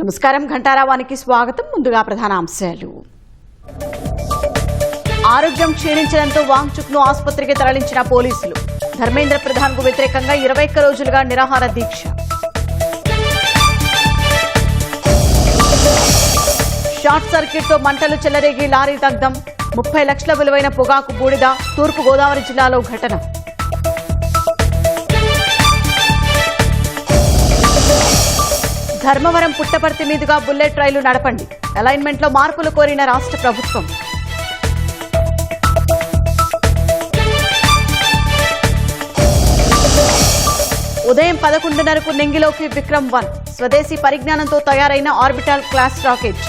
నమస్కారం ఘంటారావానికి స్వాగతం. ముందుగా ప్రధానాంశాలు. ఆరోగ్యం క్షీణించడంతో వాంగ్చుక్ ను ఆసుపత్రికి తరలించిన పోలీసులు. ధర్మేంద్ర ప్రధాన్ కు వ్యతిరేకంగా 21 రోజులుగా నిరాహార దీక్ష. షార్ట్ సర్క్యూట్ తో మంటలు చెలరేగి లారీ దగ్ధం. 30 లక్షల విలువైన పొగాకు బూడిద. తూర్పు గోదావరి జిల్లాలో ఘటన. ధర్మవరం పుట్టపర్తి మీదుగా బుల్లెట్ రైలు నడపండి. అలైన్మెంట్ లో మార్పులు కోరిన రాష్ట్ర ప్రభుత్వం. ఉదయం 11:30కు నెంగిలోకి విక్రమ్-1 స్వదేశీ పరిజ్ఞానంతో తయారైన ఆర్బిటాల్ క్లాస్ రాకెట్.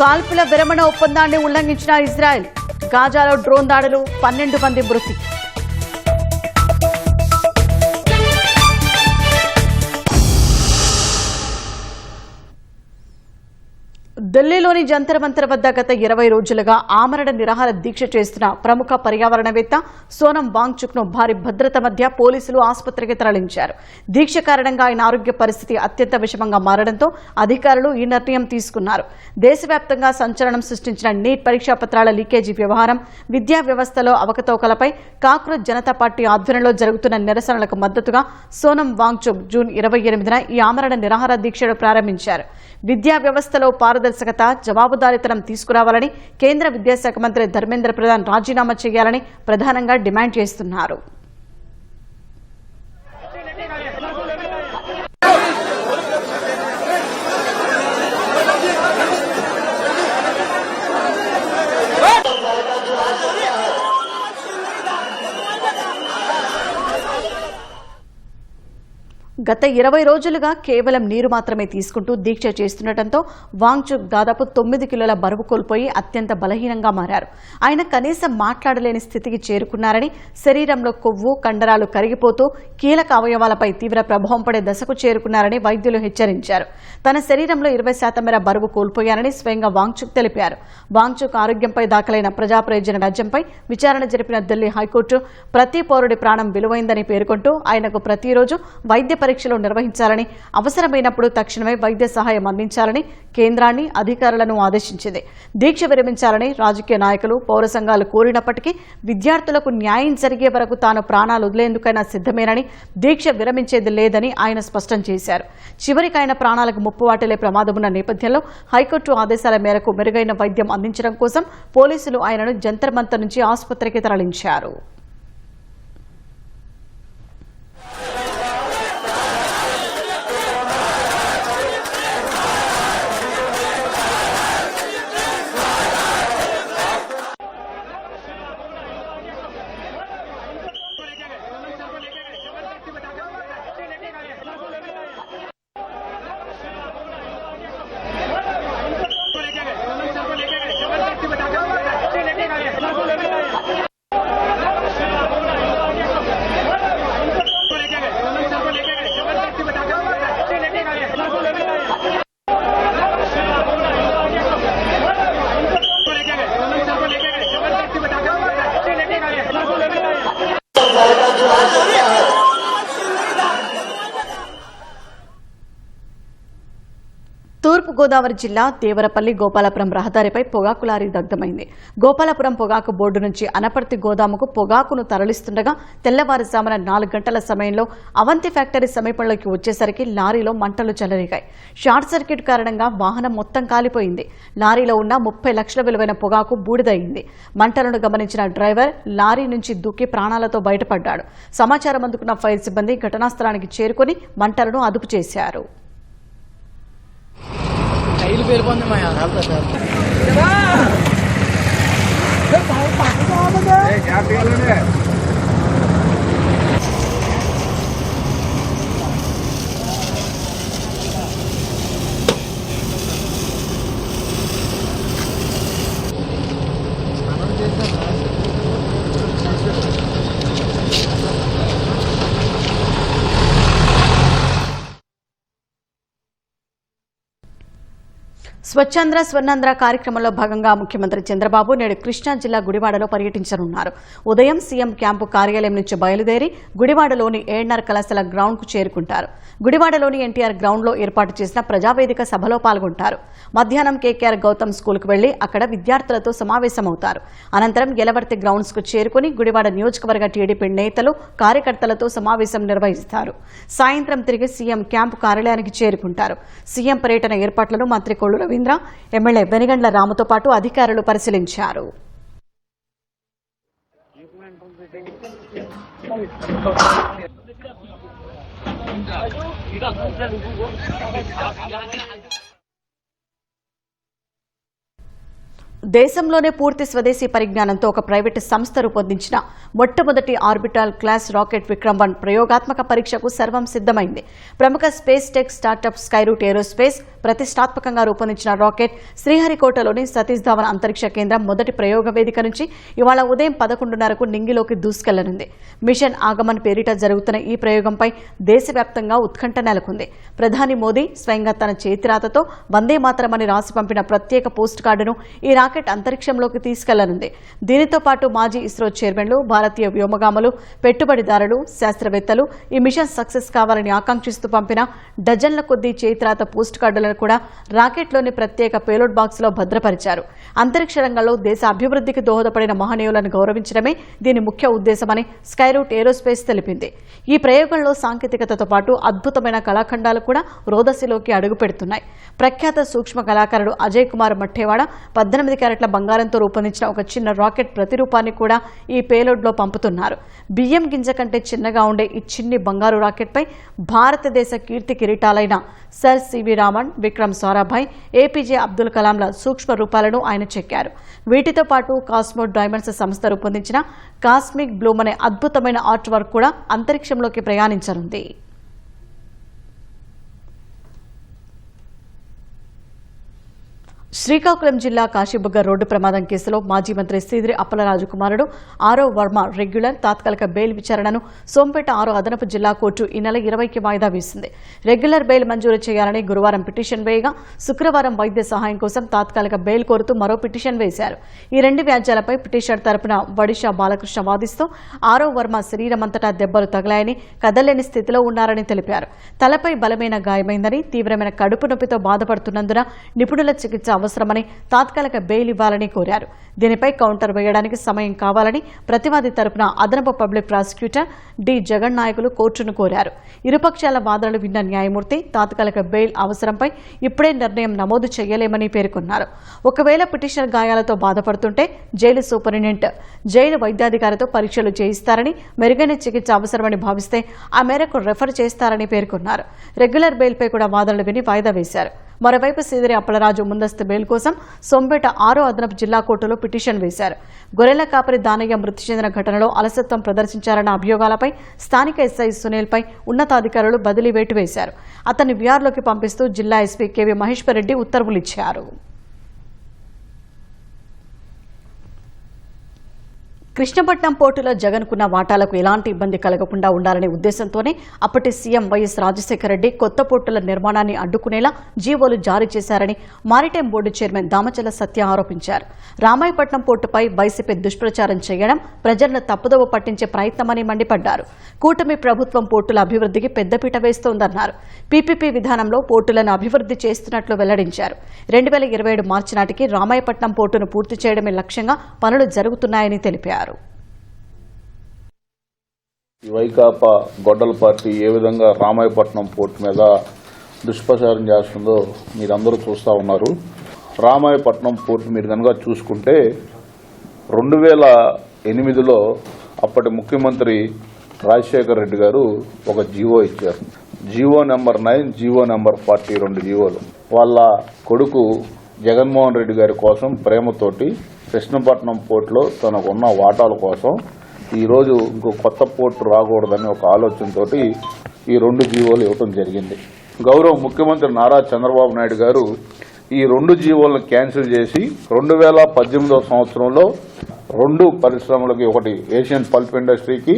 కాల్పుల విరమణ ఒప్పందాన్ని ఉల్లంఘించిన ఇజ్రాయెల్. గాజాలో డ్రోన్ దాడులు, 12 మంది మృతి. ఢిల్లీలోని జంతర్ మంతర్ వద్ద గత 20 రోజులుగా ఆమరణ నిరాహార దీక్ష చేస్తున్న ప్రముఖ పర్యావరణవేత్త సోనం వాంగ్చుక్ ను భారీ భద్రత మధ్య పోలీసులు ఆసుపత్రికి తరలించారు. దీక్ష కారణంగా ఆయన ఆరోగ్య పరిస్థితి అత్యంత విషమంగా మారడంతో అధికారులు ఈ నిర్ణయం తీసుకున్నారు. దేశవ్యాప్తంగా సంచలనం సృష్టించిన నీట్ పరీక్షా పత్రాల లీకేజీ వ్యవహారం, విద్యా వ్యవస్థలో అవకతవకలపై కాక్రోచ్ జనతా పార్టీ ఆధ్వర్యంలో జరుగుతున్న నిరసనలకు మద్దతుగా సోనం వాంగ్చుక్ జూన్ 28న ఈ ఆమరణ నిరాహార దీక్షను ప్రారంభించారు. విద్యా వ్యవస్థలో పారదర్శకత, జవాబుదారీతనం తీసుకురావాలని కేంద్ర విద్యాశాఖ మంత్రి ధర్మేంద్ర ప్రధాన్ రాజీనామా చేయాలని ప్రధానంగా డిమాండ్ చేస్తున్నారు. గత 20 రోజులుగా కేవలం నీరు మాత్రమే తీసుకుంటూ దీక్ష చేస్తుండటంతో వాంగ్చుక్ దాదాపు 9 కిలోల బరువు కోల్పోయి అత్యంత బలహీనంగా మారారు. ఆయన కనీసం మాట్లాడలేని స్థితికి చేరుకున్నారని, శరీరంలో కొవ్వు, కండరాలు కరిగిపోతూ కీలక అవయవాలపై తీవ్ర ప్రభావం పడే దశకు చేరుకున్నారని వైద్యులు హెచ్చరించారు. తన శరీరంలో 20% మేర బరువు కోల్పోయారని స్వయంగా వాంగ్చుక్ తెలిపారు. వాంగ్చుక్ ఆరోగ్యంపై దాఖలైన ప్రజా ప్రయోజన వ్యాజ్యంపై విచారణ జరిపిన ఢిల్లీ హైకోర్టు ప్రతి పౌరుడి ప్రాణం విలువైందని పేర్కొంటూ ఆయనకు ప్రతిరోజు వైద్య పరీక్షలు నిర్వహించాలని, అవసరమైనప్పుడు తక్షణమే వైద్య సహాయం అందించాలని కేంద్రాన్ని, అధికారులను ఆదేశించింది. దీక్ష విరమించాలని రాజకీయ నాయకులు, పౌర సంఘాలు కోరినప్పటికీ విద్యార్థులకు న్యాయం జరిగే వరకు తాను ప్రాణాలు వదిలేందుకైనా సిద్దమేనని, దీక్ష విరమించేది లేదని ఆయన స్పష్టం చేశారు. చివరికి ఆయన ప్రాణాలకు ముప్పు వాటిల్లే ప్రమాదమున్న నేపథ్యంలో హైకోర్టు ఆదేశాల మేరకు మెరుగైన వైద్యం అందించడం కోసం పోలీసులు ఆయనను జంతర్ మంతర్ నుంచి ఆసుపత్రికి తరలించారు. తూర్పు గోదావరి జిల్లా దేవరపల్లి గోపాలపురం రహదారిపై పొగాకు లారీ దగ్ధమైంది. గోపాలపురం పొగాకు బోర్డు నుంచి అనపర్తి గోదాముకు పొగాకును తరలిస్తుండగా తెల్లవారుజామున 4 గంటల సమయంలో అవంతి ఫ్యాక్టరీ సమీపంలోకి వచ్చేసరికి లారీలో మంటలు చెలరేగాయి. షార్ట్ సర్క్యూట్ కారణంగా వాహనం మొత్తం కాలిపోయింది. లారీలో ఉన్న 30 లక్షల విలువైన పొగాకు బూడిదయింది. మంటలను గమనించిన డ్రైవర్ లారీ నుంచి దూకి ప్రాణాలతో బయటపడ్డాడు. సమాచారం అందుకున్న ఫైర్ సిబ్బంది ఘటనా స్థలానికి చేరుకుని మంటలను అదుపు చేశారు. స్వచ్ఛాంధ్ర స్వర్ణాంధ్ర కార్యక్రమంలో భాగంగా ముఖ్యమంత్రి చంద్రబాబు నేడు కృష్ణా జిల్లా గుడివాడలో పర్యటించనున్నారు. ఉదయం సీఎం క్యాంపు కార్యాలయం నుంచి బయలుదేరి గుడివాడలోని ఏఎన్ఆర్ కళాశాల గ్రౌండ్ కు చేరుకుంటారు. గుడివాడలోని ఎన్టీఆర్ గ్రౌండ్ లో ఏర్పాటు చేసిన ప్రజావేదిక సభలో పాల్గొంటారు. మధ్యాహ్నం కేకేఆర్ గౌతమ్ స్కూల్ కు వెళ్లి అక్కడ విద్యార్థులతో సమావేశమవుతారు. అనంతరం యలవర్తి గ్రౌండ్స్ కు చేరుకుని గుడివాడ నియోజకవర్గ టీడీపీ నేతలు కార్యకర్తలతో సమావేశం నిర్వహిస్తారు. సాయంత్రం తిరిగి సీఎం క్యాంపు కార్యాలయానికి చేరుకుంటారు. సీఎం పర్యటన ఏర్పాట్లను మంత్రి కొల్లు రవీంద్ర, ఎమ్మెల్యే వెనిగండ్ల రాముతో పాటు అధికారులు పరిశీలించారు. దేశంలోనే పూర్తి స్వదేశీ పరిజ్ఞానంతో ఒక ప్రైవేటు సంస్థ రూపొందించిన మొట్టమొదటి ఆర్బిటాల్ క్లాస్ రాకెట్ విక్రమ్-1 ప్రయోగాత్మక పరీక్షకు సర్వం సిద్దమైంది. ప్రముఖ space tech startup Skyroot aerospace ప్రతిష్టాత్మకంగా రూపొందించిన రాకెట్ శ్రీహరికోటలోని సతీష్ ధావన్ అంతరిక్ష కేంద్రం మొదటి ప్రయోగ వేదిక నుంచి ఇవాళ ఉదయం 11:30కు నింగిలోకి దూసుకెళ్లనుంది. మిషన్ ఆగమన్ పేరిట జరుగుతున్న ఈ ప్రయోగంపై దేశవ్యాప్తంగా ఉత్కంఠ నెలకొంది. ప్రధాని మోదీ స్వయంగా తన చేతిరాతతో వందే మాతరం అని రాసి పంపిన ప్రత్యేక పోస్ట్ కార్డును ఈ రాకెట్ అంతరిక్షంలోకి తీసుకెళ్లనుంది. దీనితో పాటు మాజీ ఇస్రో చైర్మన్లు, భారతీయ వ్యోమగాములు, పెట్టుబడిదారులు, శాస్త్రవేత్తలు ఈ మిషన్ సక్సెస్ కావాలని ఆకాంక్షిస్తూ పంపిన డజన్ల కొద్దీ చేతిరాత పోస్ట్ కార్డులను కూడా రాకెట్లోని ప్రత్యేక పేలోడ్ బాక్స్ లో భద్రపరిచారు. అంతరిక్ష రంగంలో దేశ అభివృద్ధికి దోహదపడిన మహనీయులను గౌరవించడమే దీని ముఖ్య ఉద్దేశమని స్కైరూట్ ఏరోస్పేస్ తెలిపింది. ఈ ప్రయోగంలో సాంకేతికతతో పాటు అద్భుతమైన కళాఖండాలు కూడా రోదసిలోకి అడుగుపెడుతున్నాయి. ప్రఖ్యాత సూక్ష్మ కళాకారుడు అజయ్ కుమార్ మఠేవాడ 18 క్యారెట్ల బంగారంతో రూపొందించిన ఒక చిన్న రాకెట్ ప్రతిరూపాన్ని కూడా ఈ పేలోడ్లో పంపుతున్నారు. బియ్యం గింజ కంటే చిన్నగా ఉండే ఈ చిన్ని బంగారు రాకెట్పై భారతదేశ కీర్తి కిరీటాలైన sir CV Raman, Vikram Sarabhai, APJ Abdul కలాంల సూక్ష్మ రూపాలను ఆయన చెక్కారు. వీటితో పాటు కాస్మో డైమండ్స్ సంస్థ రూపొందించిన కాస్మిక్ బ్లూమ్ అనే అద్భుతమైన ఆర్ట్ వర్క్ కూడా అంతరిక్షంలోకి ప్రయాణించనుంది. శ్రీకాకుళం జిల్లా కాశీబుగ్గ రోడ్డు ప్రమాదం కేసులో మాజీ మంత్రి సీదిరి అప్పలరాజు కుమారుడు ఆరవ్ వర్మ రెగ్యులర్, తాత్కాలిక బెయిల్ విచారణను సోంపేట 6వ అదనపు జిల్లా కోర్టు ఈ నెల 20కి వాయిదా వేసింది. రెగ్యులర్ బెయిల్ మంజూరు చేయాలని గురువారం పిటిషన్ వేయగా శుక్రవారం వైద్య సహాయం కోసం తాత్కాలిక బెయిల్ కోరుతూ మరో పిటిషన్ వేశారు. ఈ 2 వ్యాజ్యాలపై పిటిషనర్ తరపున వడిషా బాలకృష్ణ వాదిస్తూ ఆరవ్ వర్మ శరీరమంతటా దెబ్బలు తగిలాయని, కదలేని స్థితిలో ఉన్నారని తెలిపారు. తలపై బలమైన గాయమైందని, తీవ్రమైన కడుపు నొప్పితో బాధపడుతున్నందున నిపుణుల చికిత్స అవసరమని, తాత్కాలిక బెయిల్ ఇవ్వాలని కోరారు. దీనిపై కౌంటర్ వేయడానికి సమయం కావాలని ప్రతివాది తరపున అదనపు పబ్లిక్ ప్రాసిక్యూటర్ డి జగన్ నాయకులు కోర్టును కోరారు. ఇరుపక్షాల వాదనలు విన్న న్యాయమూర్తి తాత్కాలిక బెయిల్ అవసరంపై ఇప్పుడే నిర్ణయం నమోదు చేయలేమని పేర్కొన్నారు. ఒకవేళ పిటిషనర్ గాయాలతో బాధపడుతుంటే జైలు సూపరింటెండెంట్, జైలు వైద్యాధికారితో పరీక్షలు చేయిస్తారని, మెరుగైన చికిత్స అవసరమని భావిస్తే ఆ మేరకు రెఫర్ చేస్తారని పేర్కొన్నారు. రెగ్యులర్ బెయిల్పై కూడా వాదనలు విని వాయిదా వేశారు. మరోవైపు సీదిరి అప్పలరాజు ముందస్తు బెయిల్ కోసం సోంపేట 6వ అదనపు జిల్లా కోర్టులో పిటిషన్ వేశారు. గొర్రెల కాపరి దానయ్య మృతి చెందిన ఘటనలో అలసత్వం ప్రదర్శించారన్న అభియోగాలపై స్థానిక ఎస్ఐ సునీల్పై ఉన్నతాధికారులు బదిలీ వేటు వేశారు. అతన్ని విఆర్లోకి పంపిస్తూ జిల్లా ఎస్పీ కెవి మహేశ్వర్ రెడ్డి ఉత్తర్వులు ఇచ్చారు. కృష్ణపట్నం పోర్టులో జగన్కున్న వాటాలకు ఎలాంటి ఇబ్బంది కలగకుండా ఉండాలనే ఉద్దేశంతోనే అప్పటి సీఎం వైఎస్ రాజశేఖర రెడ్డి కొత్త పోర్టుల నిర్మాణాన్ని అడ్డుకునేలా జీవోలు జారీ చేశారని మారిటైమ్ బోర్డు చైర్మన్ దామచల సత్య ఆరోపించారు. రామాయపట్నం పోర్టుపై వైసీపీ దుష్ప్రచారం చేయడం ప్రజలను తప్పుదోవ పట్టించే ప్రయత్నమని మండిపడ్డారు. కూటమి ప్రభుత్వం పోర్టుల అభివృద్ధికి పెద్దపీట వేస్తోందన్నారు. పీపీపీ విధానంలో పోర్టులను అభివృద్ధి చేస్తున్నట్లు వెల్లడించారు. 2027 మార్చి నాటికి రామాయపట్నం పోర్టును పూర్తి చేయడమే లక్ష్యంగా పనులు జరుగుతున్నాయని తెలిపారు. ఈ వైకాపా గొడ్డల పార్టీ ఏ విధంగా రామాయపట్నం పోర్టు మీద దుష్ప్రచారం చేస్తుందో మీరందరూ చూస్తూ ఉన్నారు. రామాయపట్నం పోర్టు మీరు కనుక చూసుకుంటే 2008లో అప్పటి ముఖ్యమంత్రి రాజశేఖర రెడ్డి గారు ఒక జీవో ఇచ్చారు. జీవో నెంబర్ 9, జీవో నెంబర్ 40, 2 జీవోలు. వాళ్ళ కొడుకు జగన్మోహన్ రెడ్డి గారి కోసం ప్రేమతోటి కృష్ణపట్నం పోర్టులో తనకున్న వాటాల కోసం ఈరోజు ఇంకో కొత్త పోర్టు రాకూడదని ఒక ఆలోచనతో ఈ 2 జీవోలు ఇవ్వడం జరిగింది. గౌరవ ముఖ్యమంత్రి నారా చంద్రబాబు నాయుడు గారు ఈ 2 జీవోలను క్యాన్సిల్ చేసి 2018 సంవత్సరంలో 2 పరిశ్రమలకి, ఒకటి ఏషియన్ పల్ప్ ఇండస్ట్రీకి,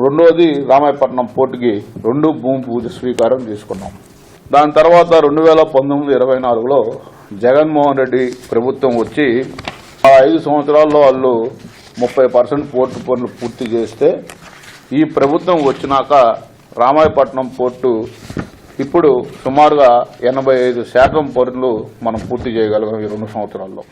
రెండోది రామాయపట్నం పోర్టుకి 2 భూమి పూజ స్వీకారం తీసుకున్నాం. దాని తర్వాత 2019-24లో జగన్మోహన్ రెడ్డి ప్రభుత్వం వచ్చి ఆ 5 సంవత్సరాల్లో వాళ్ళు 30% పోర్టు పనులు పూర్తి చేస్తే ఈ ప్రభుత్వం వచ్చినాక రామాయపట్నం పోర్టు ఇప్పుడు సుమారుగా 85% పనులు మనం పూర్తి చేయగలిగాం ఈ 2 సంవత్సరాల్లో.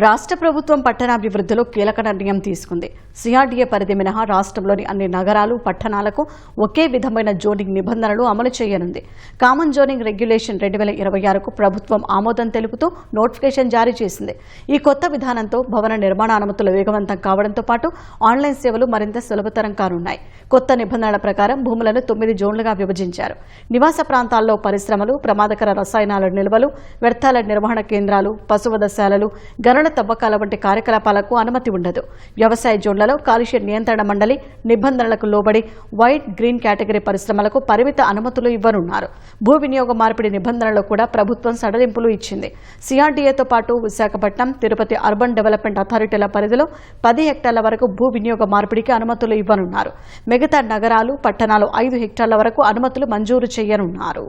రాష్ట్ర ప్రభుత్వం పట్టణాభివృద్ధిలో కీలక నిర్ణయం తీసుకుంది. సిఆర్డీఏ పరిధి మినహా రాష్ట్రంలోని అన్ని నగరాలు, పట్టణాలకు ఒకే విధమైన జోనింగ్ నిబంధనలు అమలు చేయనుంది. కామన్ జోనింగ్ రెగ్యులేషన్ 2026కు ప్రభుత్వం ఆమోదం తెలుపుతూ నోటిఫికేషన్ జారీ చేసింది. ఈ కొత్త విధానంతో భవన నిర్మాణ అనుమతులు వేగవంతం కావడంతో పాటు ఆన్లైన్ సేవలు మరింత సులభతరం కానున్నాయి. కొత్త నిబంధనల ప్రకారం భూములను 9 జోన్లుగా విభజించారు. నివాస ప్రాంతాల్లో పరిశ్రమలు, ప్రమాదకర రసాయనాల నిల్వలు, వ్యర్థాల నిర్వహణ కేంద్రాలు, పశువధశాలలు, గనుల తవ్వకాల వంటి కార్యకలాపాలకు అనుమతి ఉండదు. వ్యవసాయ జోన్లలో కాలుష్య నియంత్రణ మండలి నిబంధనలకు లోబడి వైట్, గ్రీన్ కేటగిరీ పరిశ్రమలకు పరిమిత అనుమతులు ఇవ్వనున్నారు. భూ వినియోగ మార్పిడి నిబంధనలు కూడా ప్రభుత్వం సడలింపులు ఇచ్చింది. సిఆర్డీఏతో పాటు విశాఖపట్నం, తిరుపతి అర్బన్ డెవలప్మెంట్ అథారిటీల పరిధిలో 10 హెక్టార్ల వరకు భూ వినియోగ మార్పిడికి అనుమతులు ఇవ్వనున్నారు. మిగతా నగరాలు, పట్టణాలు 5 హెక్టార్ల వరకు అనుమతులు మంజూరు చేయనున్నారు.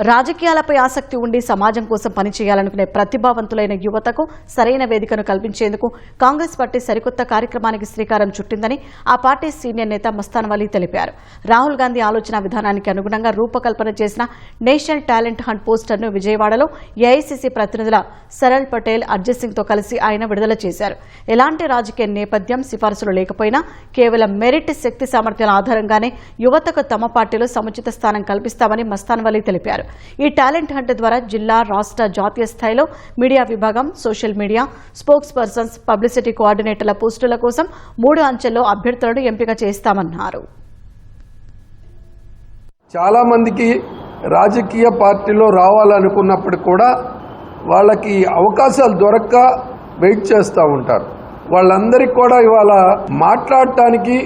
రాజకీయాలపై ఆసక్తి ఉండి సమాజం కోసం పనిచేయాలనుకునే ప్రతిభావంతులైన యువతకు సరైన వేదికను కల్పించేందుకు కాంగ్రెస్ పార్టీ సరికొత్త కార్యక్రమానికి శ్రీకారం చుట్టిందని ఆ పార్టీ సీనియర్ నేత మస్తాన్ వలీ తెలిపారు. రాహుల్ గాంధీ ఆలోచన విధానానికి అనుగుణంగా రూపకల్పన చేసిన నేషనల్ టాలెంట్ హంట్ పోస్టర్ను విజయవాడలో ఏఐసీసీ ప్రతినిధుల సరళ్ పటేల్, అర్జిత్ సింగ్తో కలిసి ఆయన విడుదల చేశారు. ఎలాంటి రాజకీయ నేపథ్యం, సిఫార్సులు లేకపోయినా కేవలం మెరిట్, శక్తి సామర్థ్యాల ఆధారంగానే యువతకు తమ పార్టీలో సముచిత స్థానం కల్పిస్తామని మస్తాన్ వలీ తెలిపారు. ఈ టాలెంట్ హంట్ ద్వారా జిల్లా, రాష్ట్ర, జాతీయ స్థాయిలో మీడియా విభాగం, social media, spokespersons, publicity కోఆర్డినేటర్ల పోస్టుల కోసం 3 అంచెల్లో అభ్యర్థులను ఎంపిక చేస్తామన్నారు. చాలా మందికి రాజకీయ పార్టీలో రావాలనుకున్నప్పుడు కూడా వాళ్ళకి అవకాశాలు దొరక్క వెయిట్ చేస్తూ ఉంటారు. వాళ్ళందరికీ కూడా ఇవాళ మాట్లాడటానికి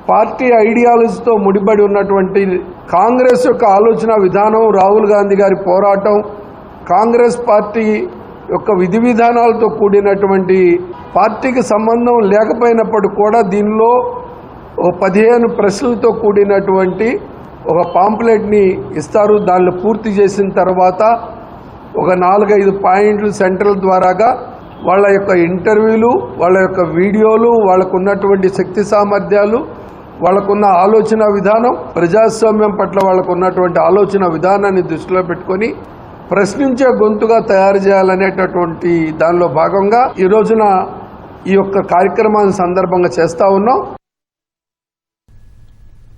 పార్టీ ఐడియాలజీతో ముడిపడి ఉన్నటువంటి కాంగ్రెస్ యొక్క ఆలోచన విధానం, రాహుల్ గాంధీ గారి పోరాటం, కాంగ్రెస్ పార్టీ యొక్క విధి విధానాలతో కూడినటువంటి పార్టీకి సంబంధం లేకపోయినప్పుడు కూడా దీనిలో 15 ప్రశ్నలతో కూడినటువంటి ఒక పాంప్లెట్ని ఇస్తారు. దాన్ని పూర్తి చేసిన తర్వాత ఒక 4-5 పాయింట్లు సెంట్రల్ ద్వారాగా వాళ్ళ యొక్క ఇంటర్వ్యూలు, వాళ్ళ యొక్క వీడియోలు, వాళ్ళకు ఉన్నటువంటి శక్తి సామర్థ్యాలు, వాళ్ళకున్న ఆలోచన విధానం, ప్రజాస్వామ్యం పట్ల వాళ్ళకు ఉన్నటువంటి ఆలోచన విధానాన్ని దృష్టిలో పెట్టుకొని ప్రశ్నించే గొంతుగా తయారు చేయాలనేటటువంటి దానిలో భాగంగా ఈ రోజున ఈ యొక్క కార్యక్రమాన్ని సందర్భంగా చేస్తూ ఉన్నాం.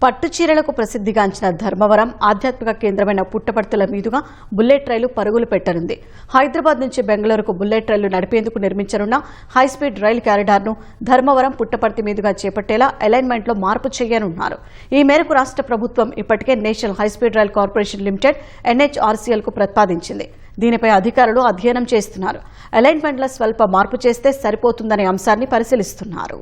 పట్టు చీరలకు ప్రసిద్ధిగాంచిన ధర్మవరం ఆధ్యాత్మిక కేంద్రమైన పుట్టపర్తుల మీదుగా బుల్లెట్ రైలు పరుగులు పెట్టనుంది. హైదరాబాద్ నుంచి బెంగళూరుకు బుల్లెట్ రైలు నడిపేందుకు నిర్మించనున్న హైస్పీడ్ రైలు కారిడార్ను ధర్మవరం, పుట్టపర్తి మీదుగా చేపట్టేలా అలైన్మెంట్లో మార్పు చేయనున్నారు. ఈ మేరకు రాష్ట్ర ప్రభుత్వం ఇప్పటికే national high speed rail corporation limited NHRCLకు ప్రతిపాదించింది. దీనిపై అధికారులు అధ్యయనం చేస్తున్నారు. అలైన్మెంట్లో స్వల్ప మార్పు చేస్తే సరిపోతుందనే అంశాన్ని పరిశీలిస్తున్నారు.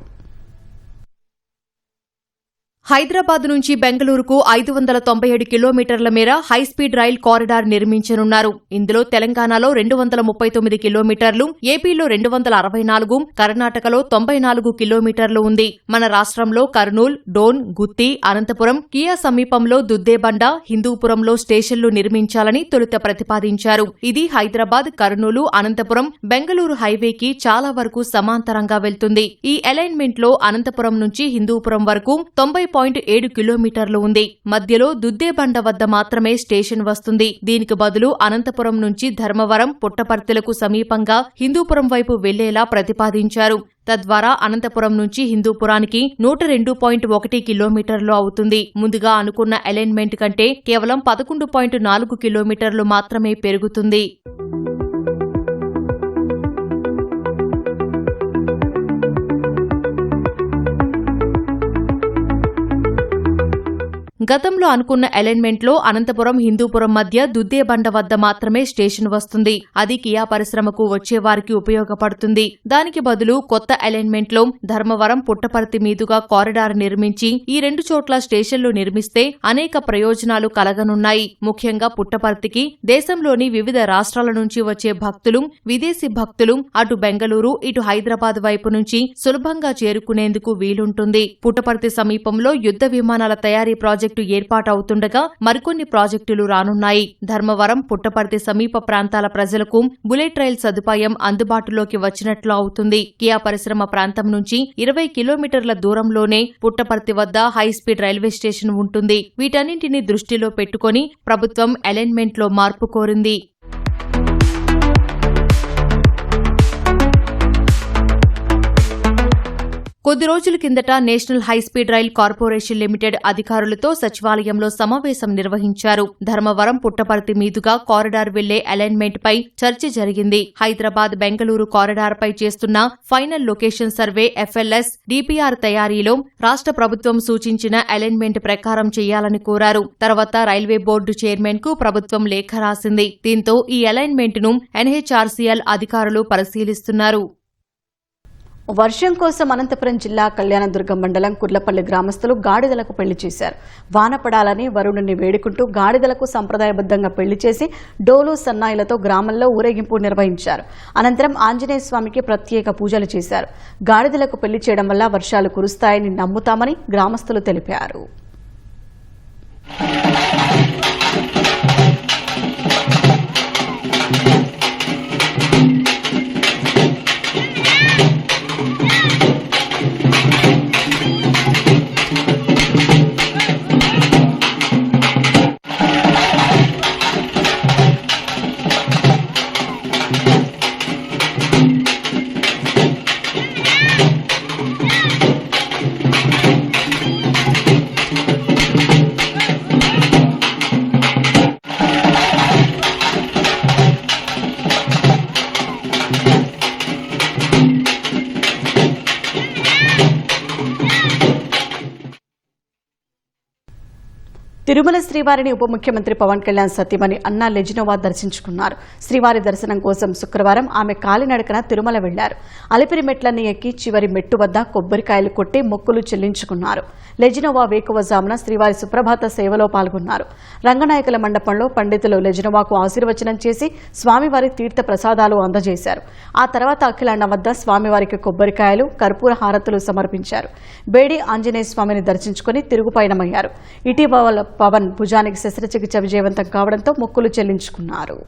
హైదరాబాద్ నుంచి బెంగళూరుకు 597 కిలోమీటర్ల మేర హైస్పీడ్ రైల్ కారిడార్ నిర్మించనున్నారు. ఇందులో తెలంగాణలో 239 కిలోమీటర్లు, ఏపీలో 264, కర్ణాటకలో 94 కిలోమీటర్లు ఉంది. మన రాష్ట్రంలో కర్నూల్, డోన్, గుత్తి, అనంతపురం, కియా సమీపంలో దుద్దేబండ, హిందూపురంలో స్టేషన్లు నిర్మించాలని తొలుత ప్రతిపాదించారు. ఇది హైదరాబాద్, కర్నూలు, అనంతపురం, బెంగళూరు హైవేకి చాలా వరకు సమాంతరంగా వెళ్తుంది. ఈ అలైన్మెంట్లో అనంతపురం నుంచి హిందూపురం వరకు 90.7 కిలోమీటర్లు ఉంది. మధ్యలో దుద్దేబండ వద్ద మాత్రమే స్టేషన్ వస్తుంది. దీనికి బదులు అనంతపురం నుంచి ధర్మవరం, పుట్టపర్తిలకు సమీపంగా హిందూపురం వైపు వెళ్లేలా ప్రతిపాదించారు. తద్వారా అనంతపురం నుంచి హిందూపురానికి 102.1 కిలోమీటర్లు అవుతుంది. ముందుగా అనుకున్న అలైన్మెంట్ కంటే కేవలం 11.4 కిలోమీటర్లు మాత్రమే పెరుగుతుంది. గతంలో అనుకున్న అలైన్మెంట్లో అనంతపురం, హిందూపురం మధ్య దుద్దేబండ వద్ద మాత్రమే స్టేషన్ వస్తుంది. అది కియా పరిశ్రమకు వచ్చేవారికి ఉపయోగపడుతుంది. దానికి బదులు కొత్త అలైన్మెంట్లో ధర్మవరం, పుట్టపర్తి మీదుగా కారిడార్ నిర్మించి ఈ 2 చోట్ల స్టేషన్లు నిర్మిస్తే అనేక ప్రయోజనాలు కలగనున్నాయి. ముఖ్యంగా పుట్టపర్తికి దేశంలోని వివిధ రాష్ట్రాల నుంచి వచ్చే భక్తులు, విదేశీ భక్తులు అటు బెంగళూరు, ఇటు హైదరాబాద్ వైపు నుంచి సులభంగా చేరుకునేందుకు వీలుంటుంది. పుట్టపర్తి సమీపంలో యుద్ధ విమానాల తయారీ ప్రాజెక్టు ప్రాజెక్టు ఏర్పాటవుతుండగా మరికొన్ని ప్రాజెక్టులు రానున్నాయి. ధర్మవరం, పుట్టపర్తి సమీప ప్రాంతాల ప్రజలకు బుల్లెట్ రైల్ సదుపాయం అందుబాటులోకి వచ్చినట్లు అవుతుంది. కియా పరిశ్రమ ప్రాంతం నుంచి 20 కిలోమీటర్ల దూరంలోనే పుట్టపర్తి వద్ద హైస్పీడ్ రైల్వే స్టేషన్ ఉంటుంది. వీటన్నింటినీ దృష్టిలో పెట్టుకుని ప్రభుత్వం అలైన్మెంట్లో మార్పు కోరింది. కొద్ది రోజుల కిందట national high speed rail corporation limited అధికారులతో సచివాలయంలో సమావేశం నిర్వహించారు. ధర్మవరం, పుట్టపర్తి మీదుగా కారిడార్ వెళ్లే అలైన్మెంట్ పై చర్చ జరిగింది. హైదరాబాద్, బెంగళూరు కారిడార్ పై చేస్తున్న final location survey FLS, DPR తయారీలో రాష్ట్ర ప్రభుత్వం సూచించిన అలైన్మెంట్ ప్రకారం చేయాలని కోరారు. తర్వాత రైల్వే బోర్డు చైర్మన్ కు ప్రభుత్వం లేఖ రాసింది. దీంతో ఈ అలైన్మెంట్ ను NHRCL అధికారులు పరిశీలిస్తున్నారు. వర్షం కోసం అనంతపురం జిల్లా కళ్యాణదుర్గం మండలం కుర్లపల్లి గ్రామస్తులు గాడిదలకు పెళ్లి చేశారు. వాన పడాలని వరుణుని వేడుకుంటూ గాడిదలకు సంప్రదాయబద్ధంగా పెళ్లి చేసి డోలు, సన్నాయిలతో గ్రామంలో ఊరేగింపు నిర్వహించారు. అనంతరం ఆంజనేయ స్వామికి ప్రత్యేక పూజలు చేశారు. గాడిదలకు పెళ్లి చేయడం వల్ల వర్షాలు కురుస్తాయని నమ్ముతామని గ్రామస్తులు తెలిపారు. తిరుమల శ్రీవారిని ఉప ముఖ్యమంత్రి పవన్ కళ్యాణ్ సతీమణి అన్నా లెజినోవా దర్శించుకున్నారు. శ్రీవారి దర్శనం కోసం శుక్రవారం ఆమె కాలినడకన తిరుమల వెళ్లారు. అలిపిరి మెట్లన్నీ ఎక్కి చివరి మెట్టు వద్ద కొబ్బరికాయలు కొట్టి మొక్కులు చెల్లించుకున్నారు. లెజినోవా వేకువజామున శ్రీవారి సుప్రభాత సేవలో పాల్గొన్నారు. రంగనాయకుల మండపంలో పండితులు లెజినోవాకు ఆశీర్వచనం చేసి స్వామివారి తీర్థ ప్రసాదాలు అందజేశారు. ఆ తర్వాత అఖిలాండ వద్ద స్వామివారికి కొబ్బరికాయలు, కర్పూర హారతులు సమర్పించారు. బేడి ఆంజనేయ స్వామిని దర్శించుకుని తిరుగుపయనమయ్యారు. ఇటీవల పవన్ భుజానికి శస్త్రచికిత్స విజయవంతం కావడంతో మొక్కులు చెల్లించుకున్నారు.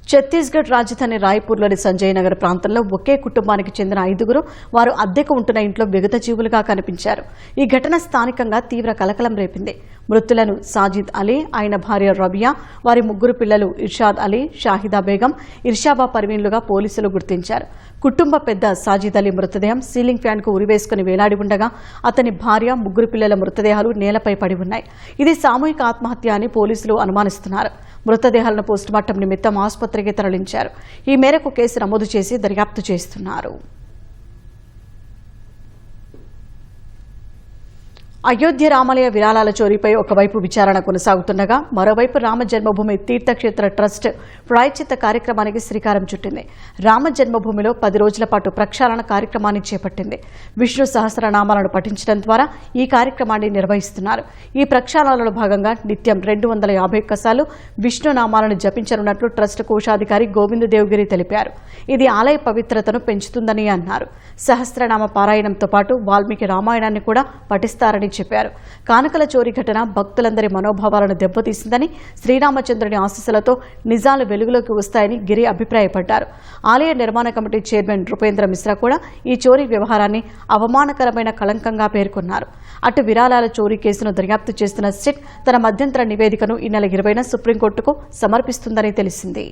ఛత్తీస్గఢ్ రాజధాని రాయ్పూర్లోని సంజయ్ నగర్ ప్రాంతంలో ఒకే కుటుంబానికి చెందిన 5గురు వారు అద్దెకు ఉంటున్న ఇంట్లో విగత జీవులుగా కనిపించారు. ఈ ఘటన స్థానికంగా తీవ్ర కలకలం రేపింది. మృతులను సాజిద్ అలీ, ఆయన భార్య రబియా, వారి 3 పిల్లలు ఇర్షాద్ అలీ, షాహిదా బేగం, ఇర్షాబా పర్వీన్లుగా పోలీసులు గుర్తించారు. కుటుంబ పెద్ద సాజిద్ అలీ మృతదేహం సీలింగ్ ఫ్యాన్ కు ఉరివేసుకుని వేలాడి ఉండగా అతని భార్య, 3 పిల్లల మృతదేహాలు నేలపై పడి ఉన్నాయి. ఇది సామూహిక ఆత్మహత్య అని పోలీసులు అనుమానిస్తున్నారు. మృతదేహాలను పోస్టుమార్టం నిమిత్తం ఆసుపత్రికి తరలించారు. ఈ మేరకు కేసు నమోదు చేసి దర్యాప్తు చేస్తున్నారు. అయోధ్య రామాలయ విరాళాల చోరీపై ఒకవైపు విచారణ కొనసాగుతుండగా మరోవైపు రామ జన్మభూమి తీర్థక్షేత్ర ట్రస్ట్ ప్రాయశ్చిత్త కార్యక్రమానికి శ్రీకారం చుట్టింది. రామ జన్మభూమిలో 10 రోజుల పాటు ప్రక్షాళన కార్యక్రమాన్ని చేపట్టింది. విష్ణు సహస్రనామాలను పఠించడం ద్వారా ఈ కార్యక్రమాన్ని నిర్వహిస్తున్నారు. ఈ ప్రక్షాళనలో భాగంగా నిత్యం 251 సార్లు విష్ణు నామాలను జపించనున్నట్లు ట్రస్ట్ కోశాధికారి గోవింద్ దేవ్గిరి తెలిపారు. ఇది ఆలయ పవిత్రతను పెంచుతుందని అన్నారు. సహస్రనామ పారాయణంతో పాటు వాల్మీకి రామాయణాన్ని కూడా పఠిస్తారని చెప్పారు. కానుకల చోరీ ఘటన భక్తులందరి మనోభావాలను దెబ్బతీసిందని, శ్రీరామచంద్రుని ఆశీస్సులతో నిజాలు వెలుగులోకి వస్తాయని గిరి అభిప్రాయపడ్డారు. ఆలయ నిర్మాణ కమిటీ చైర్మన్ నృపేంద్ర మిశ్రా కూడా ఈ చోరీ వ్యవహారాన్ని అవమానకరమైన కళంకంగా పేర్కొన్నారు. అటు విరాళాల చోరీ కేసును దర్యాప్తు చేస్తున్న సిట్ తన మధ్యంతర నివేదికను ఈ నెల 20న సుప్రీంకోర్టుకు సమర్పిస్తుందని తెలిసింది.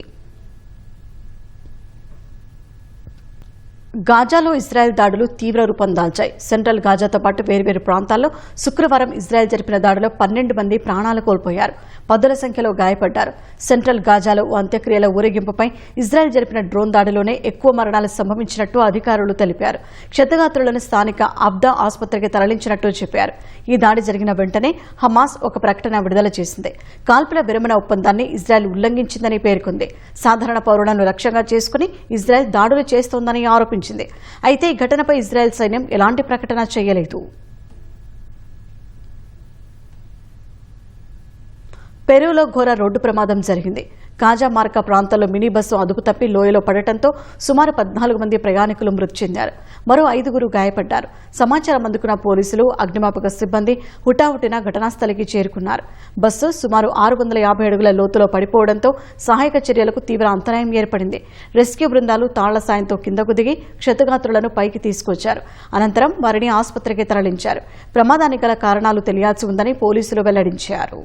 గాజాలో ఇజ్రాయెల్ దాడులు తీవ్ర రూపం దాల్చాయి. సెంట్రల్ గాజాతో పాటు వేర్వేరు ప్రాంతాల్లో శుక్రవారం ఇజ్రాయెల్ జరిపిన దాడిలో 12 మంది ప్రాణాలు కోల్పోయారు, పదుల సంఖ్యలో గాయపడ్డారు. సెంట్రల్ గాజాలో అంత్యక్రియల ఊరేగింపుపై ఇజ్రాయెల్ జరిపిన డ్రోన్ దాడిలోనే ఎక్కువ మరణాలు సంభవించినట్టు అధికారులు తెలిపారు. క్షతగాత్రులను స్థానిక అబ్దా ఆసుపత్రికి తరలించినట్టు చెప్పారు. ఈ దాడి జరిగిన వెంటనే హమాస్ ఒక ప్రకటన విడుదల చేసింది. కాల్పుల విరమణ ఒప్పందాన్ని ఇజ్రాయెల్ ఉల్లంఘించిందని పేర్కొంది. సాధారణ పౌరులను లక్ష్యంగా చేసుకుని ఇజ్రాయెల్ దాడులు చేస్తోందని ఆరోపించింది. అయితే ఈ ఘటనపై ఇజ్రాయెల్ సైన్యం ఎలాంటి ప్రకటన చేయలేదు. పెరూలో ఘోర రోడ్డు ప్రమాదం జరిగింది. కాజా మార్కా ప్రాంతంలో మినీ బస్సు అదుపు తప్పి లోయలో పడటంతో సుమారు 14 మంది ప్రయాణికులు మృతి చెందారు, మరో 5గురు గాయపడ్డారు. సమాచారం అందుకున్న పోలీసులు, అగ్నిమాపక సిబ్బంది హుటాహుటిన ఘటనాస్థలికి చేరుకున్నారు. బస్సు సుమారు 650 అడుగుల లోతులో పడిపోవడంతో సహాయక చర్యలకు తీవ్ర అంతరాయం ఏర్పడింది. రెస్క్యూ బృందాలు తాళ్ల సాయంతో కిందకు దిగి క్షతగాత్రులను పైకి తీసుకొచ్చారు. అనంతరం వారిని ఆసుపత్రికి తరలించారు. ప్రమాదానికి గల కారణాలు తెలియాల్సి ఉందని పోలీసులు వెల్లడించారు.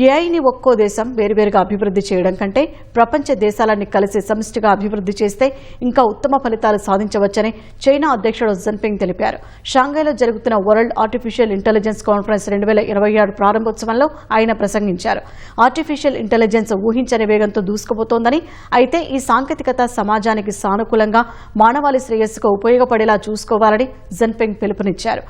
ఏఐని ఒక్కో దేశం వేరువేరుగా అభివృద్ధి చేయడం కంటే ప్రపంచ దేశాలన్నీ కలిసి సమిష్టిగా అభివృద్ధి చేస్తే ఇంకా ఉత్తమ ఫలితాలు సాధించవచ్చని చైనా అధ్యక్షుడు జిన్పింగ్ తెలిపారు. షాంఘైలో జరుగుతున్న వరల్డ్ ఆర్టిఫిషియల్ ఇంటెలిజెన్స్ కాన్ఫరెన్స్ 2026 ప్రారంభోత్సవంలో ఆయన ప్రసంగించారు. ఆర్టిఫిషియల్ ఇంటెలిజెన్స్ ఊహించని వేగంతో దూసుకుపోతోందని, అయితే ఈ సాంకేతికత సమాజానికి సానుకూలంగా మానవాళి శ్రేయస్సుకు ఉపయోగపడేలా చూసుకోవాలని జిన్పింగ్ పిలుపునిచ్చారు.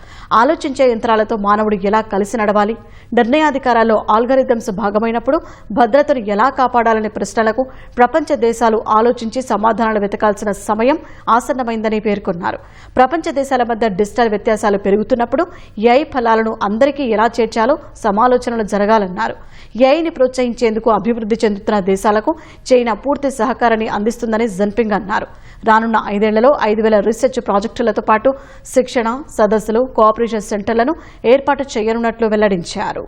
ఆలోచించే యంత్రాలతో మానవుడు ఎలా కలిసి నడవాలి, నిర్ణయాధికారాల్లో ఆల్గరిథమ్స్ భాగమైనప్పుడు భద్రతను ఎలా కాపాడాలనే ప్రశ్నలకు ప్రపంచ దేశాలు ఆలోచించి సమాధానాలు వెతకాల్సిన సమయం ఆసన్నమైందని పేర్కొన్నారు. ప్రపంచ దేశాల మధ్య డిజిటల్ వ్యత్యాసాలు పెరుగుతున్నప్పుడు ఏఐ ఫలాలను అందరికీ ఎలా చేర్చాలో సమాలోచనలు జరగాలన్నారు. ఏఐని ప్రోత్సహించేందుకు అభివృద్ధి చెందుతున్న దేశాలకు చైనా పూర్తి సహకారాన్ని అందిస్తుందని జిన్పింగ్ అన్నారు. రానున్న 5 ఏళ్లలో 5,000 రీసెర్చ్ ప్రాజెక్టులతో పాటు శిక్షణ, సదస్సులు, కోఆపరేషన్ సెంటర్లను ఏర్పాటు చేయనున్నట్లు వెల్లడించారు.